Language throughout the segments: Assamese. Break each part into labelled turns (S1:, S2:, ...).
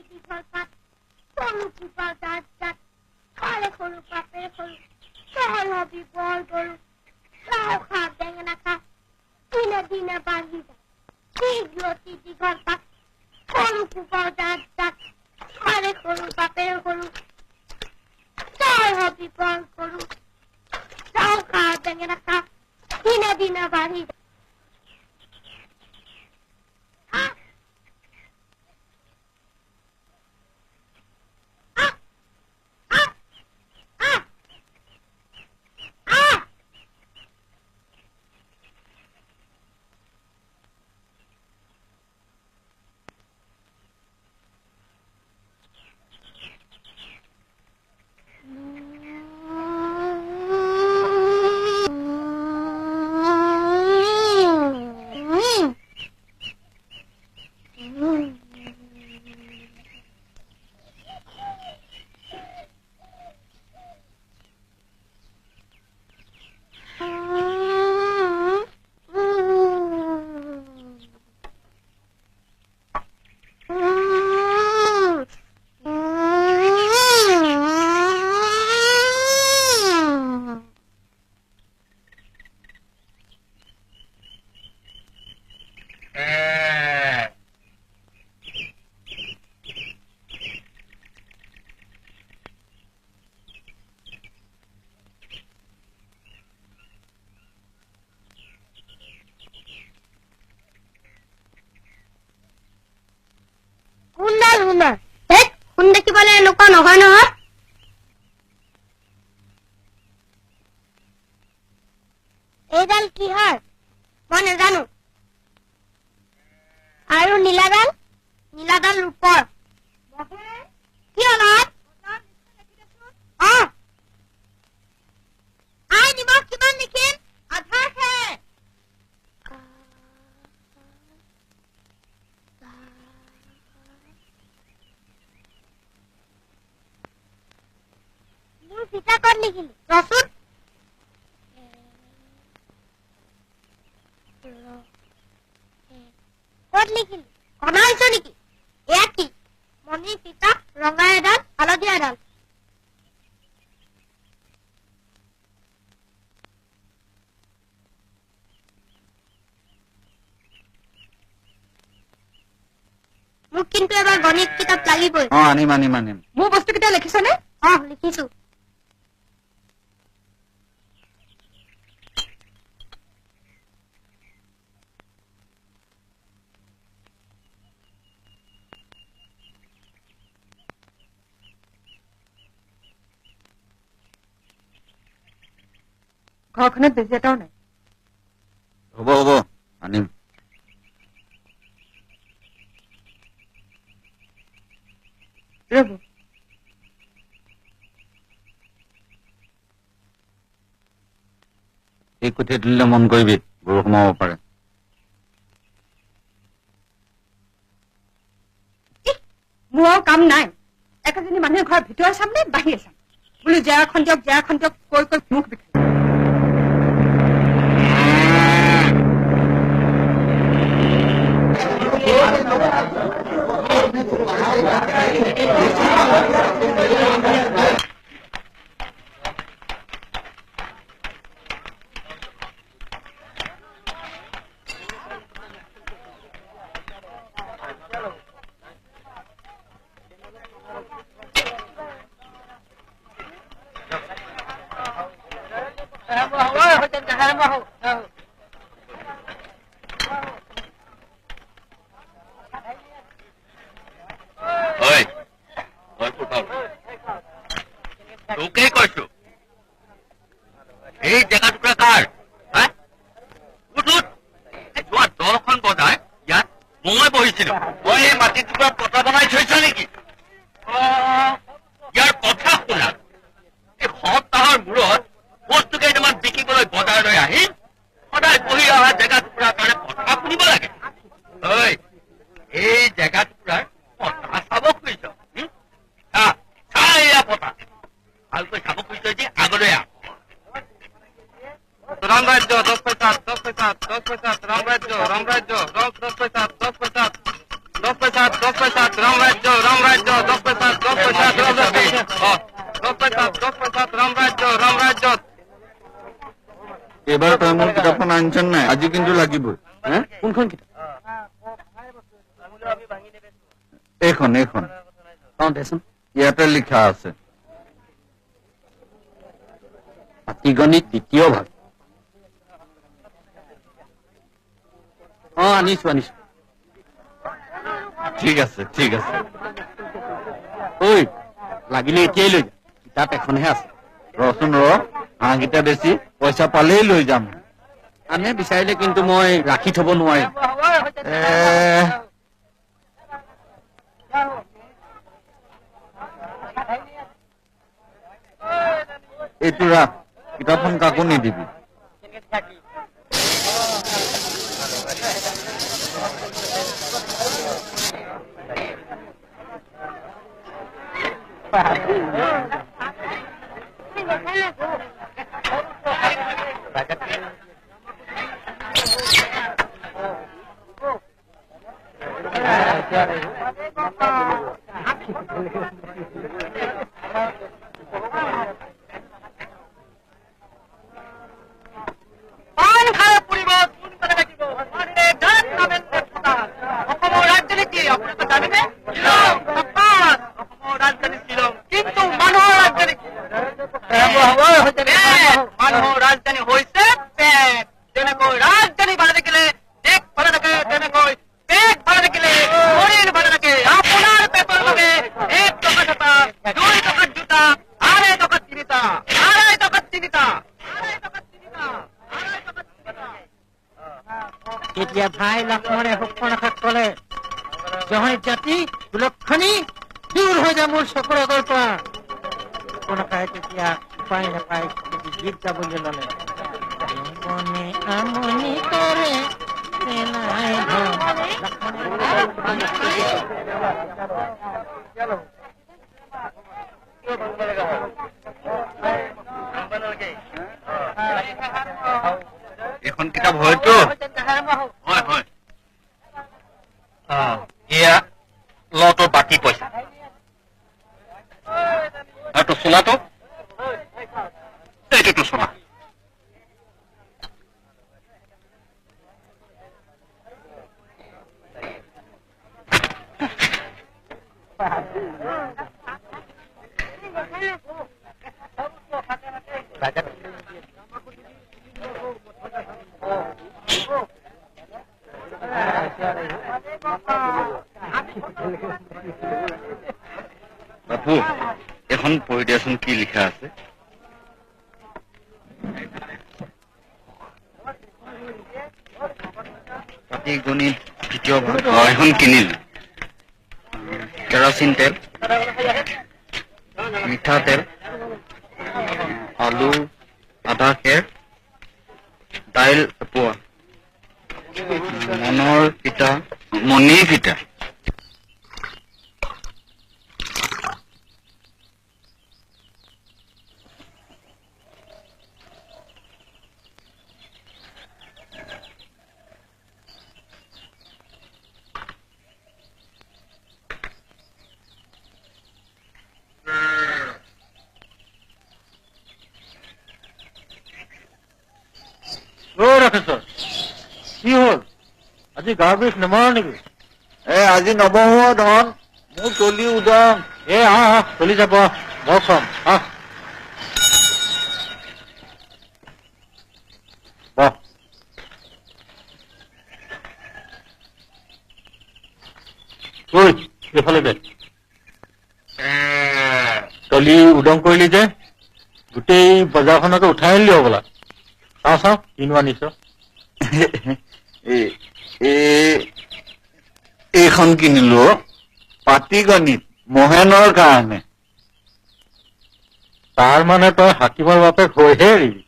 S1: দীঘল পাত সরু কুপা দাঁত দাঁত খালে খরু পাপের খরু সহল হবি বল গরু লাউ খা বেঙেনা খা দিনে দিনে বাড়ি যা লতি দীঘল পাত সরু কুপা দাঁত দাঁত খালে খরু পাপের খরু সহল হবি বল গরু লাউ খা বেঙেনা খা দিনে দিনে বাড়ি যা নহয় নহয় এইডাল কি হয় মই নাজানো আৰু নীলাডাল ৰূপৰ কি হ'ল আই নিমখ কিমান লিখিম আধাহে ফিতা কত লিখিলি ৰচোন কত লিখিলি কণা হৈছ নেকি এয়া কি মণি ফিতা ৰঙা এডাল হালধীয়া এডাল মোক কিন্তু এবাৰ গণিত কিতাপ লাগিবই
S2: আনিম মোৰ বস্তুকেইটা লিখিছনে
S1: লিখিছো
S2: ঘৰখনত বেজি এটাও নাই
S3: হ'ব আনিম
S2: ৰব
S3: এই কঠিয়া তুলিলে মন কৰিবি গৰু সোমাব পাৰে
S2: মোৰ আৰু কাম নাই একেজনী মানুহে ঘৰৰ ভিতৰত চাম নে বাহিৰে চাম বোলো জেয়াখন দিয়ক কৈ মুখ বিষাই
S3: राम राज्य তই মোৰ কিতাপখন আনিছন নাই? আজি কিন্তু লাগিবই।
S4: হে? কোনখন কিতাপ?
S3: এইখন এইখন
S4: পাওঁ দেচোন।
S3: ইয়াতে লিখা আছে।
S4: পাটিগণিত দ্বিতীয় ভাগ। আনিছো।
S3: ঠিক আছে ঠিক আছে।
S4: ঐ, লাগিলে এতিয়াই লৈ যা, কিতাপ এখনহে আছে।
S3: ৰচোন হাঁহকেইটা বেছি পইচা পালেই লৈ যাম।
S4: আনে বিচাৰিলে কিন্তু মই ৰাখি থব নোৱাৰিম।
S3: এইটো ৰাখ, কিতাপখন কাকো নিদিবি।
S5: এতিয়া ভাই লক্ষ্মণে সুপ্পনাখাক কলে জহনী জাতি কুলক্ষণী দূৰ হৈ যায় মোৰ চকুৰ আগৰ পৰা। সুপ্পনাখাই তেতিয়া উপায় নাপায় গীত গাবলৈ ললে। মনে আমনি কৰে নাই
S3: এখন কিতাপ হয়তো হয় হয়। এয়া লটোৰ বাকী পইচা। আৰু চোলাটো এইটোতো চোলা। বাপু এখন পঢ়ি দিয়াচোন, কি লিখা আছে। পাটিগণিত দ্বিতীয় ভাগ। এখন কিনিল। কেৰাচিন তেল, মিঠাতেল, আলু আধা খেৰ, দাইল এপোৱা, মণিৰ ফিটা।
S5: কি হল আজি গা বিষ নমাৰ নেকি?
S3: আজি নবহো ধন, মোৰ চলি উদং।
S5: চলি যাব, মই কম এইফালে দে। তলি উদং কৰিলি যে গোটেই বজাৰখনকে উঠাই আনিলি হবলা। চাওঁ কিনো আনিছ।
S3: এইখন কিনিলো পাটিগণিত মহেনৰ কাৰণে।
S5: তাৰ মানে তই হাকিমৰ বাপেক হৈহে এৰিলি।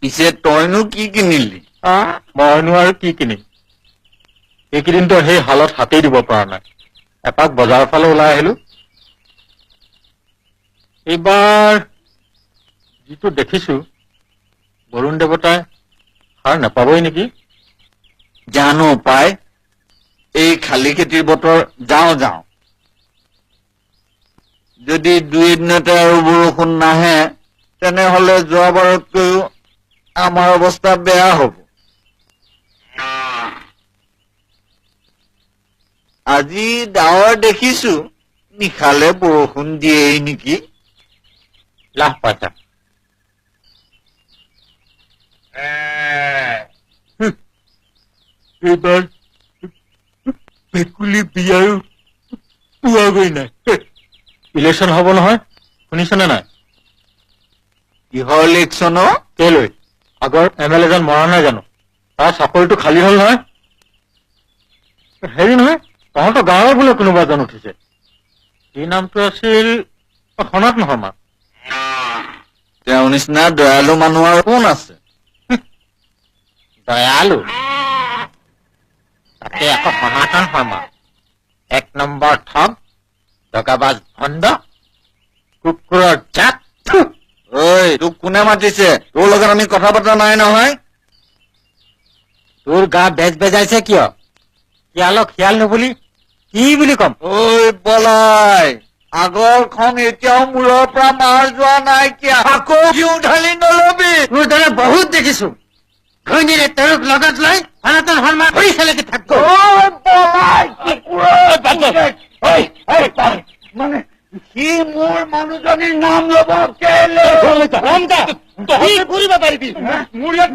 S3: পিছে তইনো কি কিনিলি?
S5: মইনো আৰু কি কিনিম। এইকেইদিনতো সেই হালত হাতেই দিব পৰা নাই। এপাক বজাৰৰ ফালে ওলাই আহিলো। এইবাৰ যিটো দেখিছো বৰুণ দেৱতাই সাৰ নাপাবই নেকি?
S3: জানো পাই, এই খালী খেতিৰ বতৰ যাওঁ। যদি 2 দিনতে আৰু বৰষুণ নাহে তেনেহলে যোৱাবাৰতকৈও আমাৰ অৱস্থা বেয়া হ'ব। আজি ডাৱৰ দেখিছো, নিশালে বৰষুণ দিয়েই নেকি।
S5: লাভ পাইছা।
S4: এইবাৰ ভেকুলী বিয়াৰো পোৱাগৈ নাই।
S5: ইলেকশ্যন হ'ব নহয়, শুনিছনে নাই?
S3: কিহৰ ইলেকশ্যন?
S5: কেলৈ? আগৰ MLA জন মৰা নাই জানো? তাৰ চাকৰিটো খালী হ'ল নহয়। হেৰি নহয়, তহঁতৰ গাঁৱৰ বোলে কোনোবা এজন উঠিছে। কি নামটো আছিল? সনাতন শৰ্মা।
S3: তেওঁৰ নিচিনা দয়ালু মানুহ আৰু কোন আছে?
S5: দয়ালু তাতে আকৌ সনাতন শৰ্মা 1 নম্বৰ ঠগ, দগাবাজ ভণ্ড, কুকুৰৰ জাত।
S3: ঐ, তোক কোনে মাতিছে? তোৰ লগত আমি কথা পতা নাই নহয়।
S5: তোৰ গা বেজ বেজাইছে কিয়? খিয়ালক খিয়াল নুবুলি কি বুলি কম?
S3: ঐ বলাই, আগৰ খন এতিয়াও মূৰৰ পৰা মাৰ যোৱা নাই কিয়? আকৌ ঘিউ ঢালি নলবি।
S5: তোৰ দৰে বহুত দেখিছো। ঘৈণীৰে তেওঁক লগত লৈ সনাতন শৰ্মা পৰিচালকে থাকব।
S3: মানে সি মোৰ মানুহজনীৰ নাম ল'ব কেলে?
S5: কি কৰিব পাৰিবি?
S3: মোৰ ইয়াত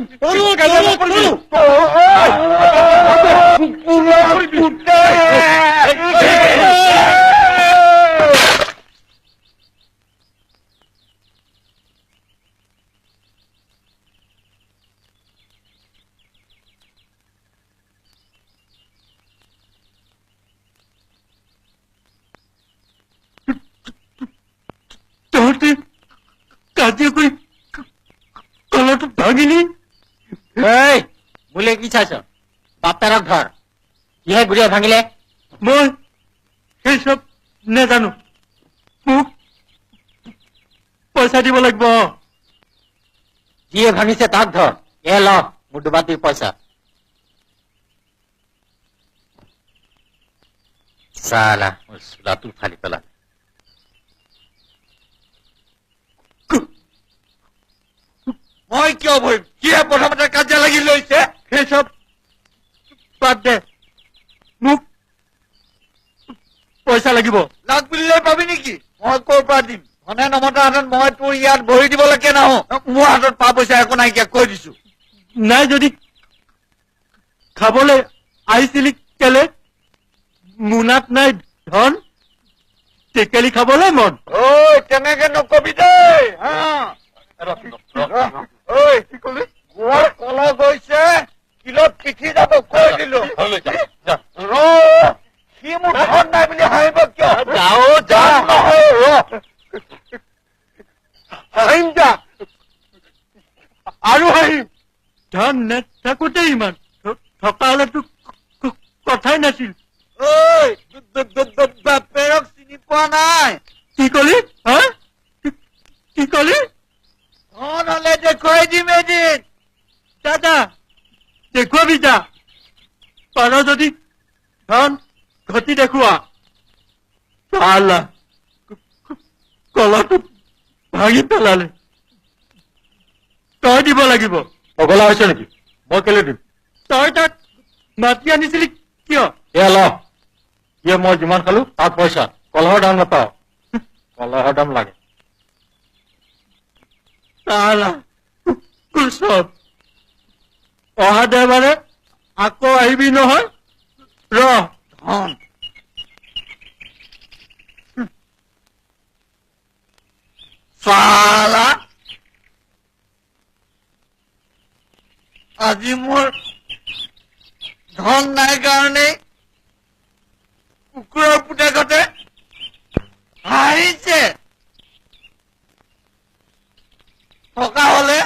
S4: তহঁতে কাজিয়া কৰি কলাটো ভাঙিলি।
S5: এই বোলে কি চাইছ? বাপেৰক ধৰ। কিহে গুৰিয়ে ভাঙিলে?
S4: মই সেই চব নেজানো। মোক পইচা দিব লাগিব।
S5: যিয়ে ভাঙিছে তাক ধৰ। ল মোৰ দুবাতিৰ পইচা। চালা মোৰ চোলাটো ফালি পেলা।
S3: মই কিয় ভৰিম? কিহে প্ৰথমতে কাজিয়া লাগি লৈছে?
S4: সেই চব বাদ দে, মোক পইচা লাগিব।
S3: লাগ বুলিলে পাবি নেকি? মই ক'ৰ পৰা দিম? ধনে নমতাহেঁতেন মই তোৰ ইয়াত ভৰি দিবলৈকে নাহো। মোৰ হাতত পা পইচা একো নাইকিয়া কৈ দিছো।
S4: নাই যদি খাবলৈ আহিছিলি কেলে? মোনাত নাই ধন, টেকেলি খাবলৈ মন।
S3: ঐ, তেনেকে নকবি দেই। ঐ, কি কলি? গোৱাৰ কলা গৈছে, কিলত পিঠি যাব কৈ দিলো। সি মোৰ ধন নাই বুলি হাঁহিব কিয়? হাঁহিম যা আৰু হাঁহিম।
S4: ধন নেথাকোতে ইমান থকা হলেতো কথাই নাছিল।
S3: ঐ, বাপেৰক চিনি পোৱা নাই?
S4: কি কলি? হা? কি কলি?
S3: ধন হলে দেখুৱাই দিম এদিন।
S4: দাদা দেখুৱাবি যা, পাৰ যদি ধন ঘটি দেখুৱা। চালা কলাটো ভাঙি পেলালে। তই দিব লাগিব।
S5: পগলা হৈছে নেকি? মই কেলে দিম?
S4: তই তাক মাতি আনিছিলি কিয়?
S5: ল ইয়ে মই যিমান খালো তাত পইচা। কলহৰ দাম নাপাওঁ। কলহৰ দাম লাগে।
S4: চালা কুচব, অহা দেওবাৰে আকৌ আহিবি নহয়।
S3: ধন চালা আজি মোৰ ধন নাই কাৰণেই কুকুৰৰ পুতেকতে হাৰিছে। থকা হলে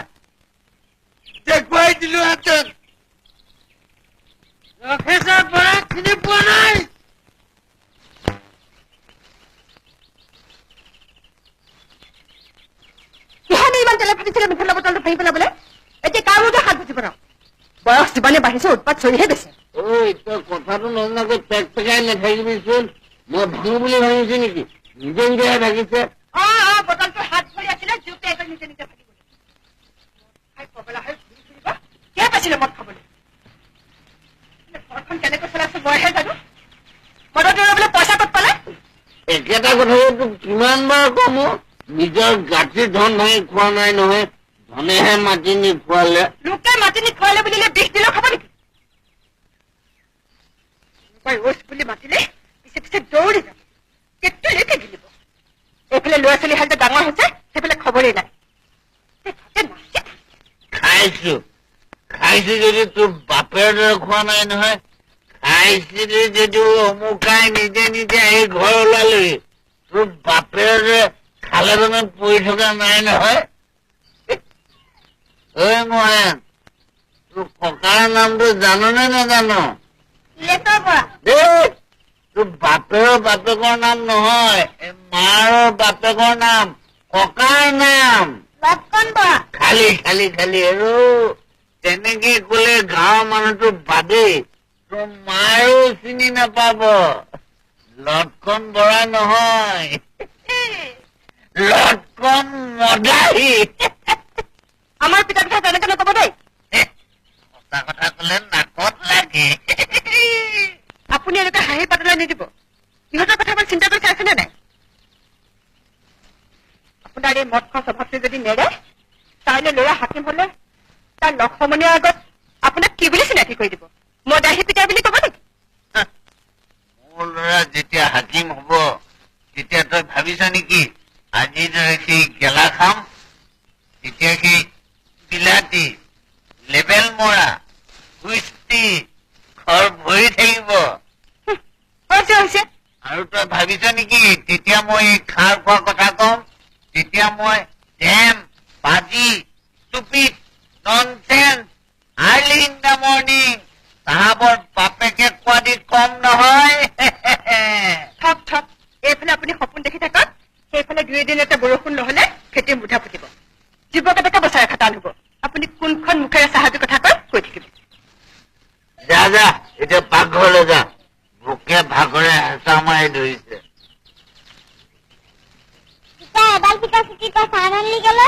S3: দেখুৱাই দিলোহেঁতেন। চিনি পোৱা নাই?
S2: কিহেনে ইমান তেলে ফাটিছিলে মিঠালৰ বটলটো ভাঙি পেলাবলৈ? এতিয়া কাৰ মতে হাত ভাজি পেলাও? বয়স যিমানে বাঢ়িছে উৎপাত চৰিহে বেছে।
S6: ঐ তই কথাটো নজনাকৈ পেক পেকাই নাথাকিবিচোন। মই ভাঙো বুলি ভাবিছো নেকি?
S4: নিজে নিজে ভাগিছে
S2: বটলটো হাত ভৰি আছিলে জোৰকে একে নিজে নিজে ভাগি গ'ল পগলা হৈ ঘূৰি ফুৰিব কিয় পাইছিলে মদ খাবলৈ ঘৰখন কেনেকৈ চলাইছে মইহে জানো মদত বোলে পইচা ক'ত পালে
S4: একেটা কথাটো তোক কিমান বাৰ কম নিজৰ গাঁঠিৰ ধন ভাঙি খোৱা নাই নহয় ধনেহে মাটি নি খোৱালে
S2: লোকে মাতি নি খুৱালে বুলিলে বিষ দিলেও খাব নেকি ৰ'জ বুলি মাতিলে পিছে পিছে দৌৰি যাব কেতিয়ালৈকে গিলিব এইফালে ল'ৰা ছোৱালী হাল যে ডাঙৰ হৈছে সেইফালে খবৰেই নাই
S4: খাইছো খাইছো যদি তোৰ বাপেৰ দৰে খোৱা নাই নহয় খাইছিলি যদিও অমুকাই নিজে নিজে আহি ঘৰ ওলালি তোৰ বাপেৰ দৰে খালে মানে পৰি থকা নাই নহয় ঐ মহেন তোৰ ককাৰ নামটো জাননে নাজানো তোৰ বাপেৰৰ বাপেকৰ নাম নহয় মাৰৰ বাপেকৰ নাম ককাৰ নাম খালি খালি খালি আৰু তেনেকে কলে গাঁৱৰ মানুহটো বাদেই তোৰ মায়েও চিনি নাপাব লটকন বৰা নহয় লটকন মদাহী
S2: আমাৰ পিতাৰ কথা তেনেকে নকব দেই
S4: সঁচা কথা কলে নাকত লাগে
S2: আপুনি এনেকৈ হাঁহি পাতলৈ নিদিব সিহঁতৰ কথা অকণ চিন্তা কৰি চাইছেনে নাই আপোনাৰ এই মদ খোৱা স্বভাৱটো যদি নেৰে তাইলৈ ল'ৰা হাকিম হলে তাৰ লগ সমনীয়াৰ আগত আপোনাক কি বুলি চিনাকি কৰি দিব মদাহী পিতা বুলি কব নেকি
S4: মোৰ ল'ৰা যেতিয়া হাকিম হব তেতিয়া তই ভাবিছ নেকি আজি দৰে সেই গেলা খাম তেতিয়া সেই বিলাতী লেবেল মৰা কুস্তি ঘৰ ভৰি থাকিব
S2: হৈছে
S4: আৰু তই ভাবিছ নেকি তেতিয়া মই এই খাৰ খোৱা কথা কম তেতিয়া মই ডেম বাজি টুপিত nonsense early in the morning চাহাবৰ বাপেকে কোৱা দি কম নহয়
S2: থক থক এইফালে আপুনি সপোন দেখি থাকক সেইফালে দুই এদিনতে বৰষুণ নহলে খেতি মুঠা ফুটিব যুৱক এটাকে বচাই ৰখা টান হব আপুনি কোনখন মুখেৰে চাহাবি কথা কয় কৈ থাকিব
S4: যা যা এতিয়া পাকঘৰলৈ যা ভোকে ভাগৰে হেঁচা মাৰি ধৰিছে
S1: এডাল পিঠা চুটি তই চাহ আনিলি গেলে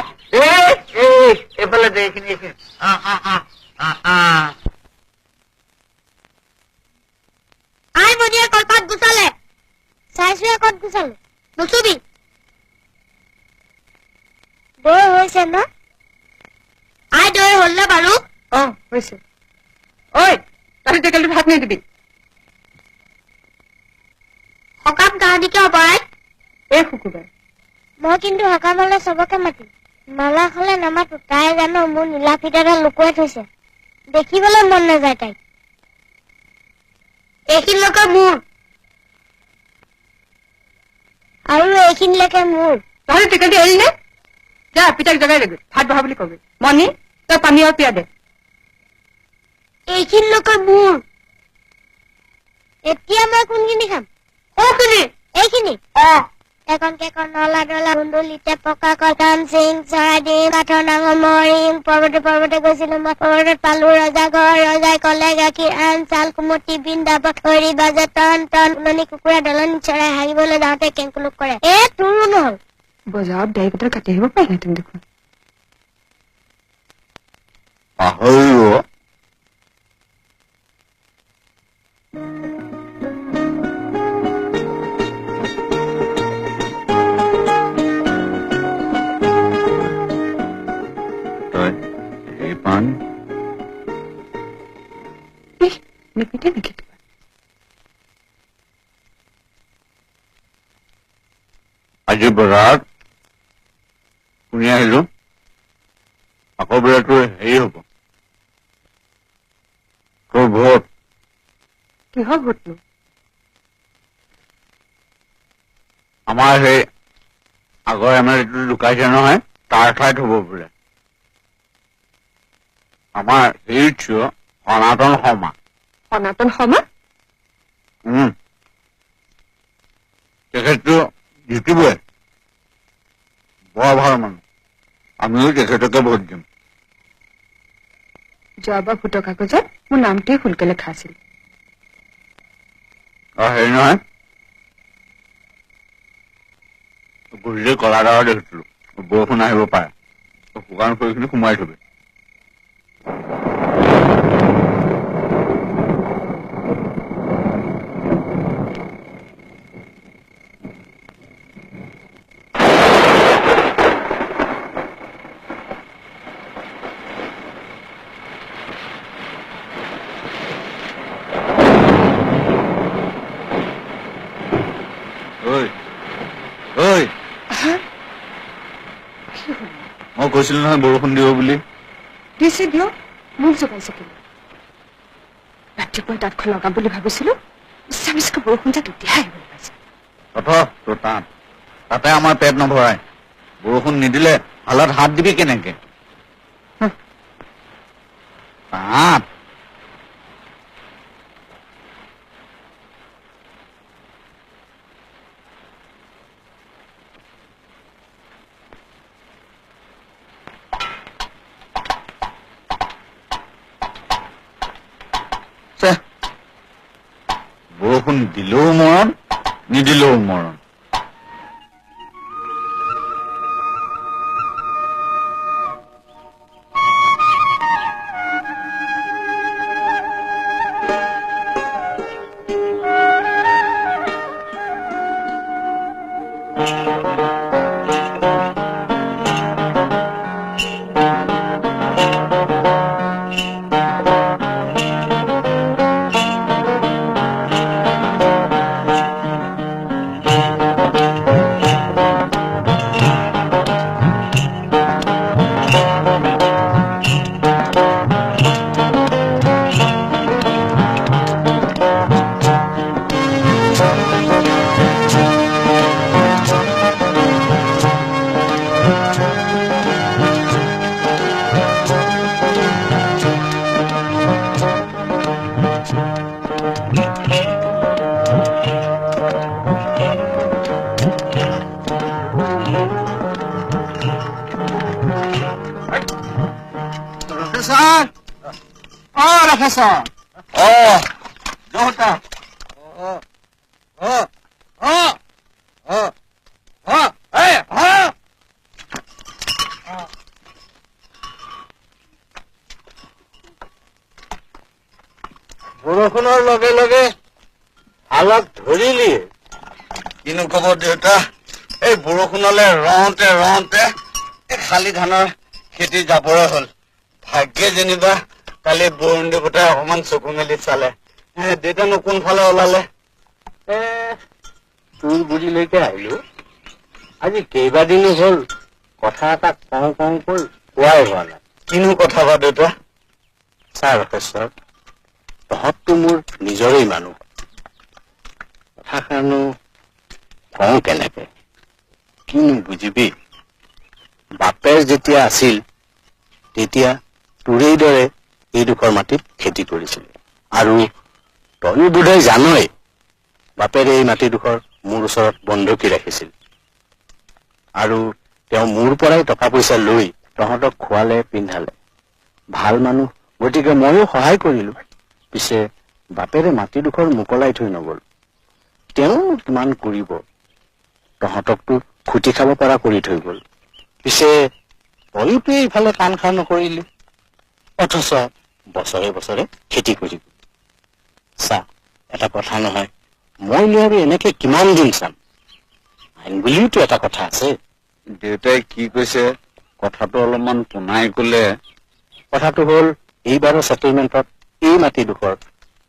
S4: এইফালে দে এইখিনি
S1: আই বদিয়ে কলপাত গুচালে চাইছোৱে ক'ত গুচালে নুচুবি দৈ হৈছে ন আই দৈ হ'ল নে বাৰু
S2: হৈছে ঐ তই টেকেলটো ভাত নিদিবি
S1: সকাম কাহানিকে হ'ব আই
S2: এই শুকুৰবাৰ
S1: মই কিন্তু সকামলৈ চবকে মাতিম মালা খালে নামাতো তাই জানো মোৰ নীলা ফিটাডাল লুকুৱাই থৈছে দেখিবলৈ মন নাযায় তাইক এইখিনিলৈকে মোৰ আৰু এইখিনিলৈকে মোৰ
S2: তহঁতে টেকেলটো এৰিলি নে যা পিতাক জগাই দেগৈ ভাত বহা বুলি কবি মণি তই পানী আৰু পিয়া দে
S1: এইখিনিলৈকে মোৰ এতিয়া মই কোনখিনি খাম কোনখিনি এইখিনি এখনকে নলা ডলা কুন্দুলিতে পকা কটান সিং চৰাইদিন কাঠৰ নাঙল মৰিং পৰ্বতে গৈছিলো মই পৰ্বতত পালো ৰজা ঘৰ ৰজাই কলে গাখীৰ আন চাল কুমতি বৃন্দাবন হৰি বাজে টন টন উলনি কুকুৰা দলনি চৰাই হাগিবলৈ যাওঁতে কেংকুলুক কৰে তোৰো নহল
S2: বজাৰত দাই কেইটা কাটি আহিব পাৰিলেহেঁতেন দেখোন
S4: পাহৰিব পান
S2: নিপিতে নেকি কিবা
S4: আজি বজাৰত শুনি আহিলো আকৌ বোলে তোৰ হেৰি হব তোৰ ভোট
S2: কিহৰ ভোটনো
S4: আমাৰ সেই আগৰ এমএলএটো লুকাইছে নহয় তাৰ ঠাইত হব বোলে আমাৰ হেৰিত সনাতন শৰ্মা
S2: সনাতন শৰ্মা
S4: তেখেতটো জিকিবই বৰ ভাল মানুহ আমিও তেখেতকে ভোট দিম
S2: যোৱাবাৰ ভোটৰ কাগজত মোৰ নামটোৱে ভুলকে লেখা আছিল
S4: হেৰি নহয়
S3: গধূলি কলা ডাৱৰ দেখিছিলো বৰষুণ আহিব পাৰে শুকান খৰিখিনি সোমাই থবি মই কৈছিলো নহয় বৰষুণ দিব বুলি
S2: দিছে দিয়ক মোক জগাইছে কিন্তু ৰাতিপুৱা তাঁতখন লগাম বুলি ভাবিছিলো ইচ্ছা মিছকে বৰষুণ যে তেতিয়াহে আহিবলৈ পাইছে
S3: তোৰ তাতে আমাৰ পেট নভৰাই বৰষুণ নিদিলে হালত হাত দিবি কেনেকে তাঁত বৰষুণ দিলেও মৰণ নিদিলেও মৰণ বৰষুণৰ লগে লগে হালত ধৰিলি কিনো কব দেউতা এই বৰষুণলে ৰওঁতে ৰওঁতে শালি ধানৰ খেতি যাবৰে হল ভাগ্যে যেনিবা কালি বৰুণ দেৱতাই অকমান চকু মেলি চালে দেউতানো কোনফালে ওলালে তোৰ বুজিলৈকে আহিলো আজি কেইবাদিনো হল কথা এটা কওঁ কৈ কোৱাই হোৱা নাই কিনো কথা বা দেউতা চা ৰকেশ্বৰ তহঁতটো মোৰ নিজৰেই মানুহ কথাষাৰনো কওঁ কেনেকে কিনো বুজিবি বাপেৰ যেতিয়া আছিল তেতিয়া তোৰেই দৰে এইডোখৰ মাটিত খেতি কৰিছিল আৰু তই বোধহয় জানই বাপেৰে এই মাটিডোখৰ মোৰ ওচৰত বন্ধকী ৰাখিছিল আৰু তেওঁ মোৰ পৰাই টকা পইচা লৈ তহঁতক খোৱালে পিন্ধালে ভাল মানুহ গতিকে ময়ো সহায় কৰিলো পিছে বাপেৰে মাটিডোখৰ মোকলাই থৈ নগল তেওঁ কিমান কৰিব তহঁতকতো খুটি খাব পৰা কৰি থৈ গল পিছে তইটোৱে ইফালে কাণ খা নকৰিলি অথচ বছৰে বছৰে খেতি কৰিবি চা এটা কথা নহয় মই নোৱাৰি এনেকে কিমান দিন চাম আইন বুলিওতো এটা কথা আছে দেউতাই কি কৈছে কথাটো অলপমান পোনাই কলে কথাটো হল এইবাৰৰ ছেটেলমেণ্টত এই মাটিডোখৰ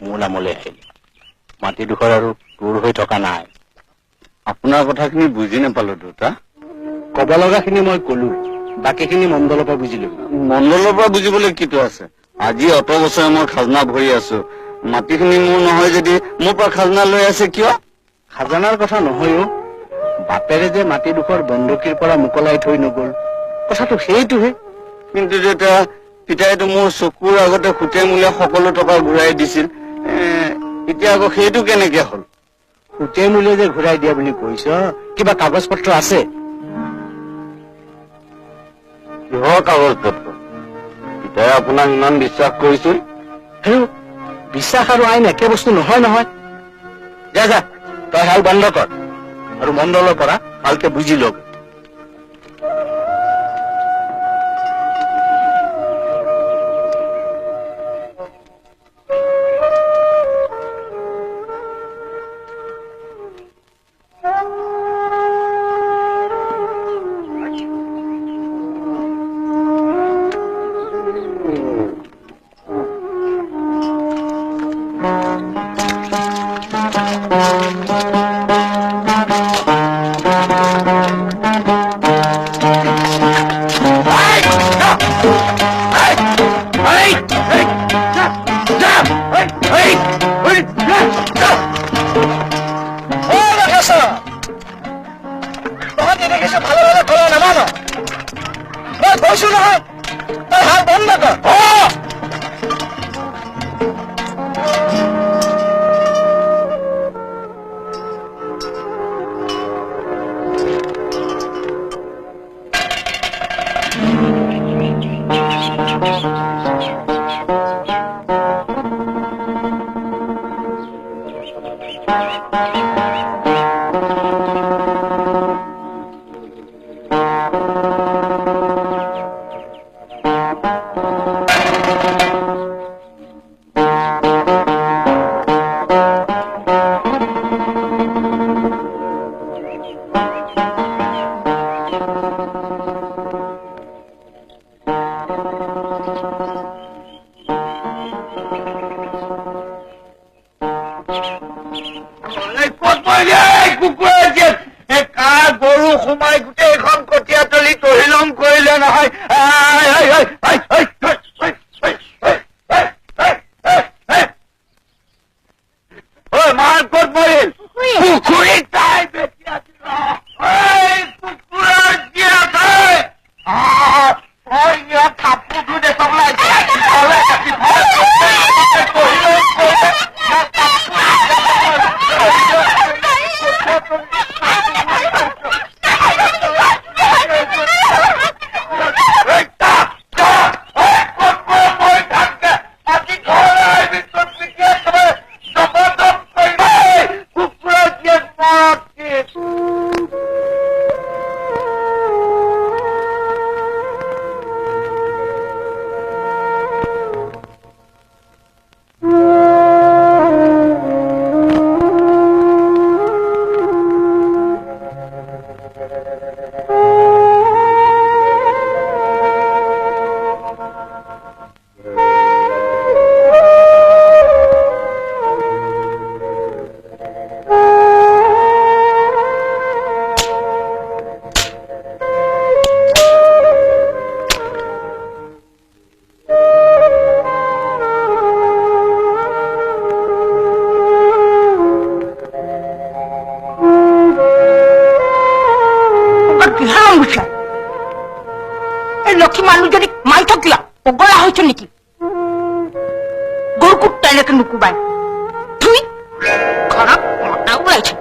S3: মোৰ নামলৈ আহিল মাটিডোখৰ আৰু তোৰ হৈ থকা নাই আপোনাৰ কথাখিনি বুজি নাপালো দেউতা কব লগাখিনি মই কলো বাকীখিনি মণ্ডলৰ পৰা বুজিলো মণ্ডলৰ পৰা বুজিবলৈ কিটো আছে আজি অত বছৰে মই খাজনা ভৰি আছো মাটিখিনি মোৰ নহয় যদি মোৰ পৰা খাজনা লৈ আছে কিয় খাজানাৰ কথা নহয়ও বাপেৰে যে মাটিডোখৰ বন্ধকীৰ পৰা মোকলাই থৈ নগল কথাটো সেইটোহে কিন্তু দেউতা পিতাইতো মোৰ চকুৰ আগতে খুটে মূলে সকলো টকা ঘূৰাই দিছিল এতিয়া আকৌ সেইটো কেনেকে হল খুটে মূলে যে ঘূৰাই দিয়া বুলি কৈছ কিবা কাগজ পত্ৰ আছে কিহৰ কাগজ পত্ৰ পিতাই আপোনাক ইমান বিশ্বাস কৰিছিল হেৰু বিশ্বাস আৰু আইন একে বস্তু নহয় যা তই হাল বন্ধ কৰ আৰু মণ্ডলৰ পৰা ভালকে বুঝি লব। গৰু সোমাই গোটেইখন কঠীয়া তলি তহিলং কৰিলে নহয়। মাৰ ক'ত মৰিল? পুখুৰীত তাই বেছি আছিল। কুকুৰাৰ দিয়া তাই কাপোৰটো দেখক লক্ষ্মী মানুহজনীক মাৰি থাকিলা পগলা হৈছ নেকি? গৰু কুত্তাইলৈকে নুকুবাই ধুই ঘৰত মতা ওলাইছে।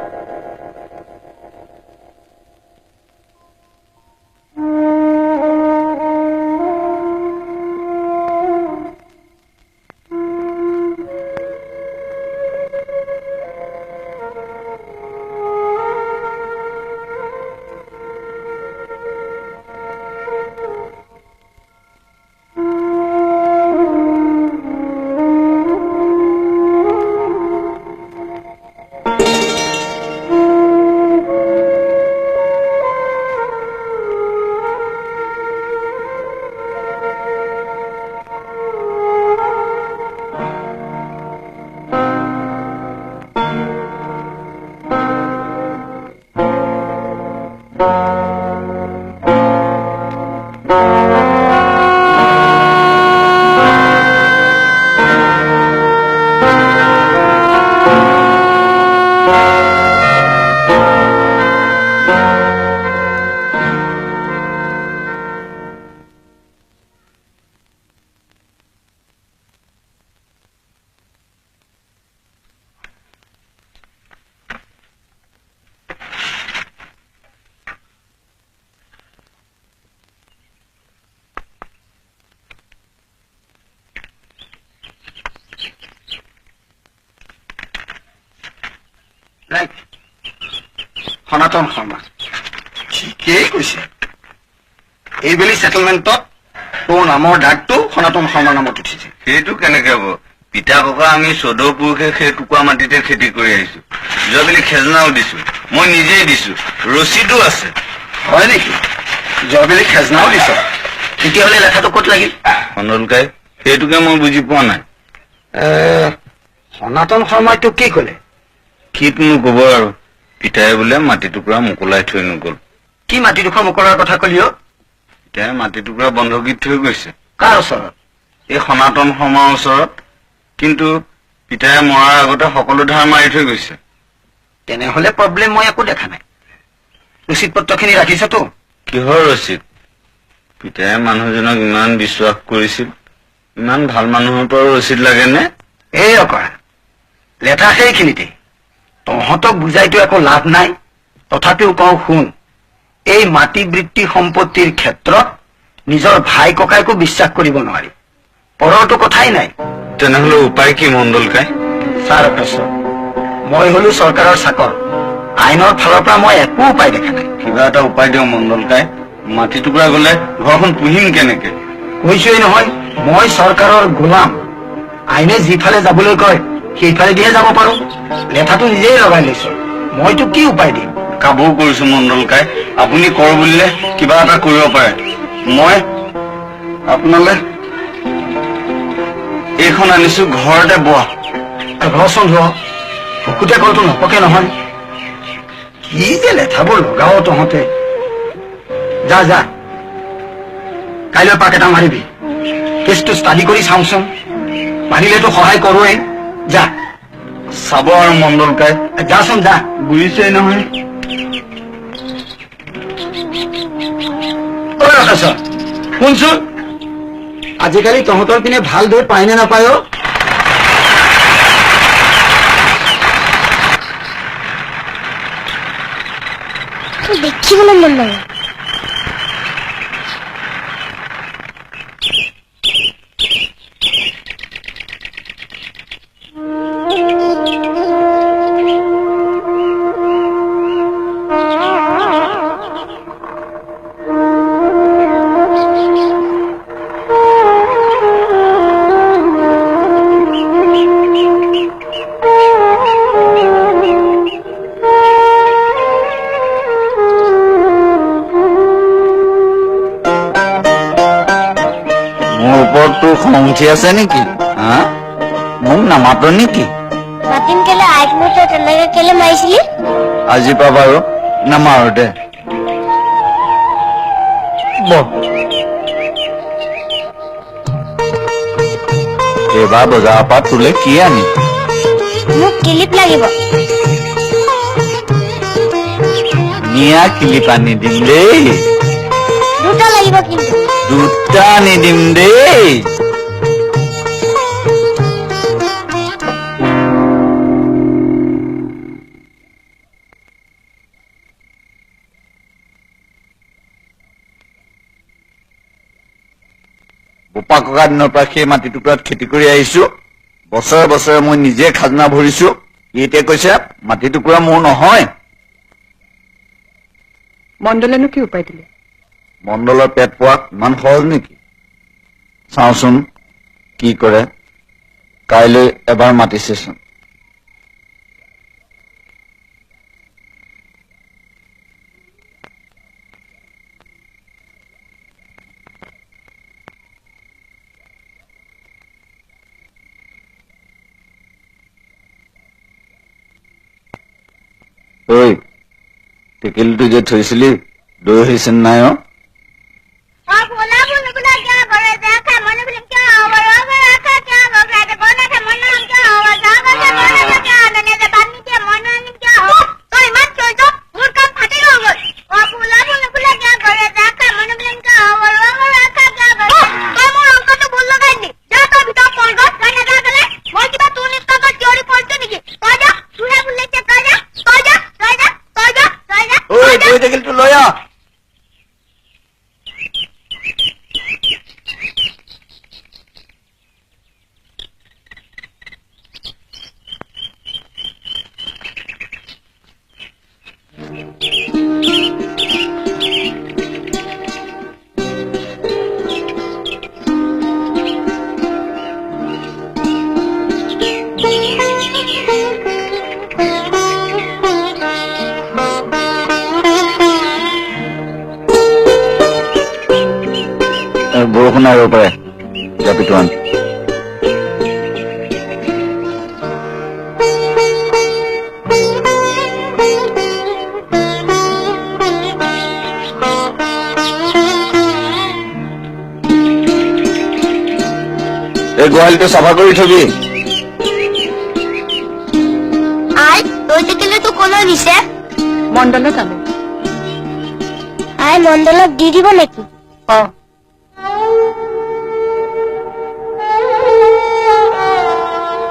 S3: সনাতন শৰ্মা সেয়ে কৈছে এইবেলি ছেটেলমেণ্টত তোৰ নামৰ দাগটো সনাতন শৰ্মাৰ নামত উঠিছে।
S4: সেইটো কেনেকে হ'ব? পিতা ককা আমি 14 পুৰুষে সেই টুকুৰা মাটিতে খেতি কৰি আহিছো। যোৱাবেলি খেজনাও দিছো, মই নিজেই দিছো, ৰচিদো আছে।
S3: হয় নেকি? যোৱাবেলি খেজনাও দিছ, তেতিয়াহ'লে লেখাটো ক'ত লাগিল?
S4: সন্দলকাই সেইটোকে মই বুজি পোৱা নাই।
S3: সনাতন শৰ্মাই তোক কি ক'লে?
S4: কিনো কব আৰু, পিতাই বোলে মাটি টুকুৰা মোকলাই থৈ নগল।
S3: কি মাটিডোখৰ মোকলাৰ কথা ক'লি অ?
S4: পিতাই মাটি টুকুৰা বন্ধকীত থৈ গৈছে।
S3: কাৰ ওচৰত?
S4: এই সনাতন শৰ্মাৰ ওচৰত। কিন্তু পিতাই মৰাৰ আগতে সকলো ধাৰ মাৰি থৈ গৈছে।
S3: তেনেহ'লে প্ৰব্লেম মই একো দেখা নাই। ৰচিদ পত্ৰখিনি ৰাখিছতো?
S4: কিহৰ ৰচিদ? পিতাই মানুহজনক ইমান বিশ্বাস কৰিছিল, ইমান ভাল মানুহৰ পৰাও ৰচিদ লাগেনে?
S3: এই অকৰা লেঠা সেইখিনিতে। তহঁতক বুজাইতো একো লাভ নাই, তথাপিও কওঁ শুন। এই মাটি বৃত্তি সম্পত্তিৰ ক্ষেত্ৰত নিজৰ ভাই ককাইকো বিশ্বাস কৰিব নোৱাৰি, পৰৰটো কথাই নাই।
S4: তেনেহ'লে উপায় কি মণ্ডলকাই?
S3: ছাৰ অফিচৰ মই হলো চৰকাৰৰ চাকৰ, আইনৰ ফালৰ পৰা মই একো উপায় দেখা নাই।
S4: কিবা এটা উপায় দিয়ক মণ্ডলকাই, মাটি টুকুৰা গলে ঘৰখন পুহিম কেনেকে?
S3: কৈছোৱেই নহয়, মই চৰকাৰৰ গোলাম। আইনে যিফালে যাবলৈ কয় সেইফালেদিহে যাব পাৰো। লেঠাটো নিজেই লগাই লৈছো, মইতো কি উপায় দিম?
S4: কাবৌ কৰিছো মণ্ডলকাই, আপুনি কৰ বুলিলে কিবা এটা কৰিব পাৰে। মই আপোনালৈ এইখন আনিছো, ঘৰতে বোৱা।
S3: ৰচোন ধোৱা, শুকুতে কলটো নপকে নহয়। কি যে লেঠাবোৰ লগাও তহঁতে। যা যা, কাইলৈ পাক এটা মাৰিবি, কেছটো ষ্টাডি কৰি চাওঁচোন। পাৰিলেতো সহায় কৰোৱেই। যা
S4: চাব আৰু মণ্ডলকাই,
S3: যাচোন যা।
S4: বুজিছেই নহয়।
S3: শুনচোন, আজিকালি তহঁতৰ পিনে ভাল দৈ পায় নে নাপায় অ?
S1: দেখিবলৈ মন নাযায়।
S4: খং উঠি আছে নেকি? হা, মোক নামাত নেকি?
S1: মাতিম কেলে? আইক মোৰ তই তেনেকে কেলে মাৰিছিলি?
S4: আজিৰ পৰা বাৰু নামাৰো দে। এইবাৰ বজাৰৰ পৰা তোলে কি আনি?
S1: মোক কিলিপ লাগিব।
S4: নিয়া কিলিপ আনি দিম দেই।
S1: দুটা লাগিব কিন্তু।
S4: দুটা আনি দিম দেই। বোপা ককা দিনৰ পৰা সেই মাটি টুকুৰাত খেতি কৰি আহিছো। বছৰে বছৰে মই নিজে খাজনা ভৰিছো। এতিয়া কৈছে মাটি টুকুৰা মোৰ নহয়।
S2: মণ্ডলেনো কি উপায় দিলে?
S4: মণ্ডলৰ পেট পোৱা ইমান সহজ নেকি? চাওঁচোন কি কৰে। কাইলৈ এবাৰ মাতিছেচোন। ঐ, টেকেলিটো যে থৈছিলি দৈ হৈছে নাই? টেকেলিটো লৈ আহ।
S3: বৰষুণ আহিব পাৰে জাপিটো আন এই গোহালিটো চাফা কৰি থবি
S1: আই তই টেকেলেটো কলৈ দিছে
S2: মণ্ডলত আনো
S1: আই মণ্ডলক দি দিব নেকি
S2: অ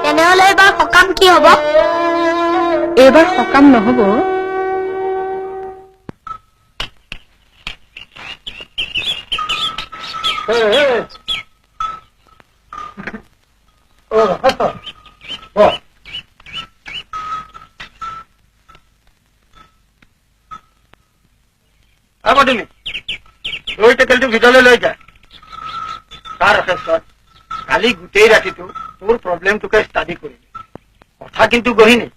S1: তেনেহলে এইবাৰ সকাম কি হব
S2: এইবাৰ সকাম নহব
S5: টেকেলটো ভিতৰলৈ লৈ যা তাৰ অশেষত কালি গোটেই ৰাতিটো তোৰ প্ৰব্লেমটোকে ষ্টাডি কৰিবি কথা কিন্তু গহিনী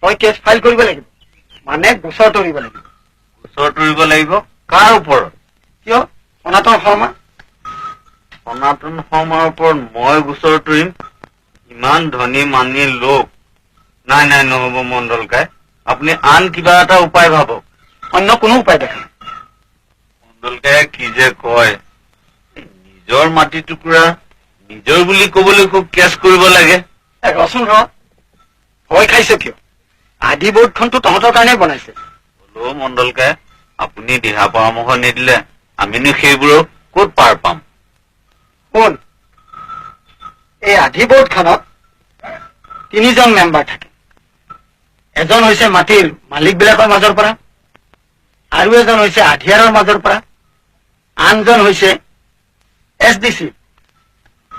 S5: তই কেছ ফাইল কৰিব লাগিব মানে গোচৰ তৰিব লাগিব
S4: গোচৰ তৰিব লাগিব কাৰ ওপৰত
S5: কিয় সনাতন শৰ্মা
S4: সনাতন শৰ্মাৰ ওপৰত মই গোচৰ তৰিম ইমান ধনী মানী লোক নাই নাই নহব মণ্ডলকাই আপুনি আন কিবা এটা উপায় ভাবক
S5: অন্য কোনো উপায় দেখা নাই
S4: মণ্ডলকাই কি যে কয় নিজৰ মাটি টুকুৰা নিজৰ বুলি কবলৈ খুব কেছ কৰিব লাগে
S5: ৰচোন ৰ ভয় খাইছে কিয় আদি বোৰ্ডখনতো তহঁতৰ কাৰণে বনাইছে
S4: হলেও মণ্ডলকাই আপুনি দিহা পৰামৰ্শ নিদিলে আমিনো সেইবোৰক ক'ত পাৰ পাম
S5: শুন এই আধি বোৰ্ডখনত 3জন মেম্বাৰ থাকে এজন হৈছে মাটিৰ মালিকবিলাকৰ মাজৰ পৰা আৰু এজন হৈছে আধিয়াৰৰ মাজৰ পৰা আনজন হৈছে SDC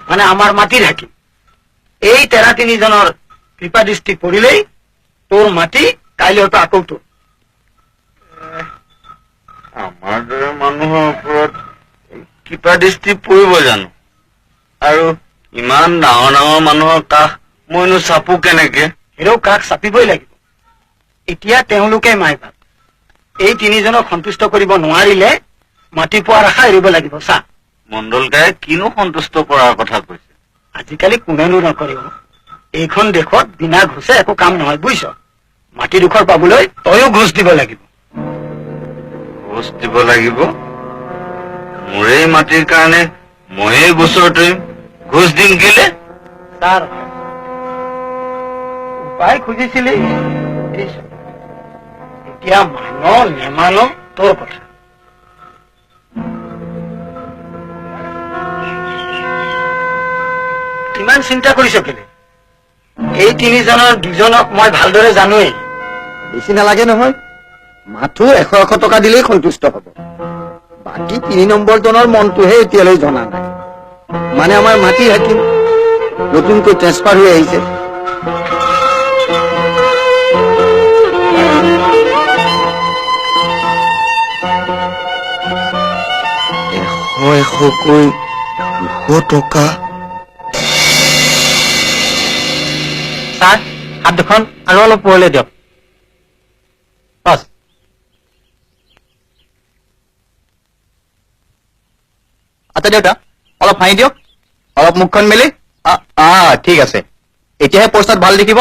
S5: মানে আমাৰ মাটিৰ হাকিম এই 13জনৰ কৃপা দৃষ্টি পৰিলেই তোৰ মাটি কাইলৈ হয়তো আকৌ তোৰ
S4: আমাৰ দৰে মানুহৰ ওপৰত কিবা দৃষ্টি পৰিব জানো আৰু ইমান ডাঙৰ ডাঙৰ মানুহৰ কাষ মইনো চাপো কেনেকে
S5: হেৰৌ কাষ চাপিবই লাগিব এতিয়া তেওঁলোকে মাই ভাব এই 3জনক সন্তুষ্ট কৰিব নোৱাৰিলে মাটি পোৱাৰ আশা এৰিব লাগিব চা
S4: মণ্ডলকাই কিনো সন্তুষ্ট কৰাৰ কথা কৈছে
S5: আজিকালি কোনেনো নকৰিব এইখন দেশত বিনা ঘোষে একো কাম নহয় বুজিছ মাটিডোখৰ পাবলৈ তয়ো ঘোষ দিব লাগিব
S4: ঘোষ দিব লাগিব মোৰেই মাটিৰ কাৰণে ময়েই গোচৰ তৰিম ঘোষ দিম কেলে
S5: ছাৰ উপায় খুজিছিলি এতিয়া মান নেমান তোৰ কথা কিমান চিন্তা কৰিছ কেলে এই 3জনৰ 2জনক মই ভালদৰে জানোৱেই
S3: বেছি নালাগে নহয় মাথো 100 টকা দিলেই সন্তুষ্ট হ'ব বাকী 3 নম্বৰজনৰ মনটোহে এতিয়ালৈ জনা নাই মানে আমাৰ মাটিৰ হাকিম নতুনকৈ ট্ৰেন্সফাৰ হৈ আহিছে এশকৈ 200 টকা
S5: ছাৰ হাত দুখন আৰু অলপ পোহৰলৈ দিয়ক বছ
S3: আচ্ছা দেউতা অলপ হাঁহি দিয়ক অলপ মুখখন মেলি ঠিক আছে এতিয়াহে পইচাত ভাল দেখিব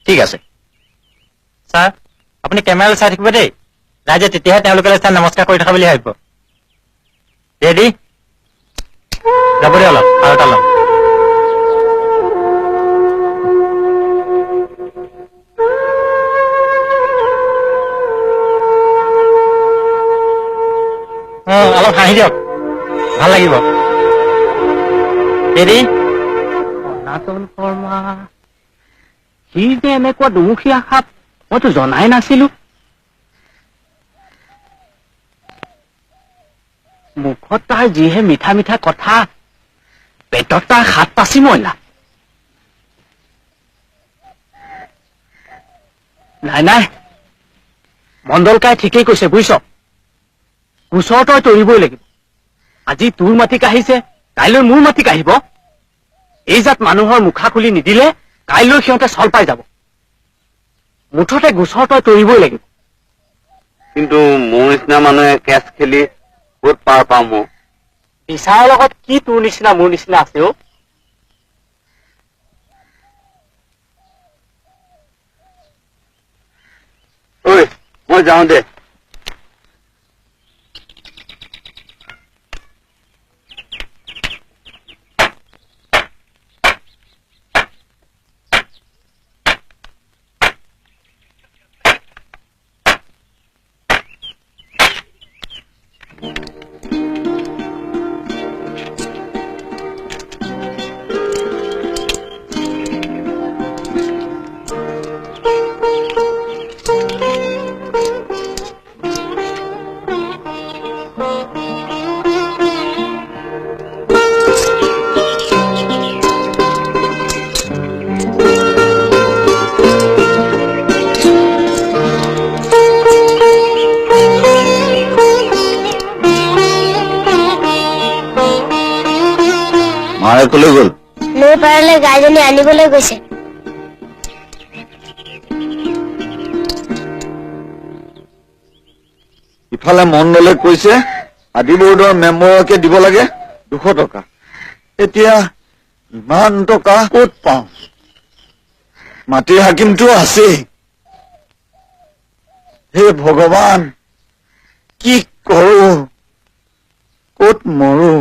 S3: ঠিক আছে
S5: ছাৰ আপুনি কেমেৰালৈ চাই থাকিব দেই ৰাইজে তেতিয়াহে তেওঁলোকে ছাৰ নমস্কাৰ কৰি থকা বুলি ভাবিব ৰেডি যাব দে অলপ আৰু এটা ল'ম অলপ হাঁহি দিয়ক ভাল লাগিব ৰেডি সনাতন শৰ্মা সি যে এনেকুৱা দুমুখীয়া সাপ মইতো জনাই নাছিলো মুখত তাৰ যিহে মিঠা মিঠা কথা পেটত তাৰ 7 পাচি মইনা নাই নাই মণ্ডলকাই ঠিকেই কৈছে বুজিছ গোচৰ তই তৰিবই লাগিব আজি তোৰ মাটি কাঢ়িছে কাইলৈ মোৰ মাটি কাঢ়িব এই জাত মানুহৰ মুখা খুলি নিদিলে কাইলৈ সিহঁতে চল পাই যাব মুঠতে গোচৰ তই তৰিবই লাগিব
S4: কিন্তু মোৰ নিচিনা মানুহে কেছ খেলি ক'ত পাৰ পাম
S3: বিচাৰৰ লগত কি তোৰ নিচিনা মোৰ নিচিনা আছে অ? ঐ মই যাওঁ দে। মায়ে কলৈ গ'ল?
S1: নৈ পাৰলৈ গাইজনী আনিবলৈ গৈছে।
S6: ইফালে মণ্ডলে কৈছে আদি বৰ্ডৰ মেম্বৰকে দিব লাগে 200 টকা। এতিয়া ইমান টকা ক'ত পাওঁ? মাটিৰ হাকিমটো আছেই। হে ভগৱান, কি কৰো, ক'ত মৰো?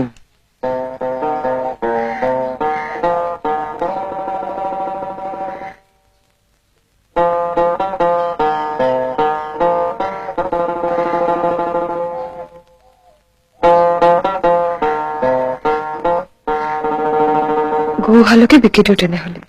S2: গোহালকে বিকি দিওঁ তেনেহলে।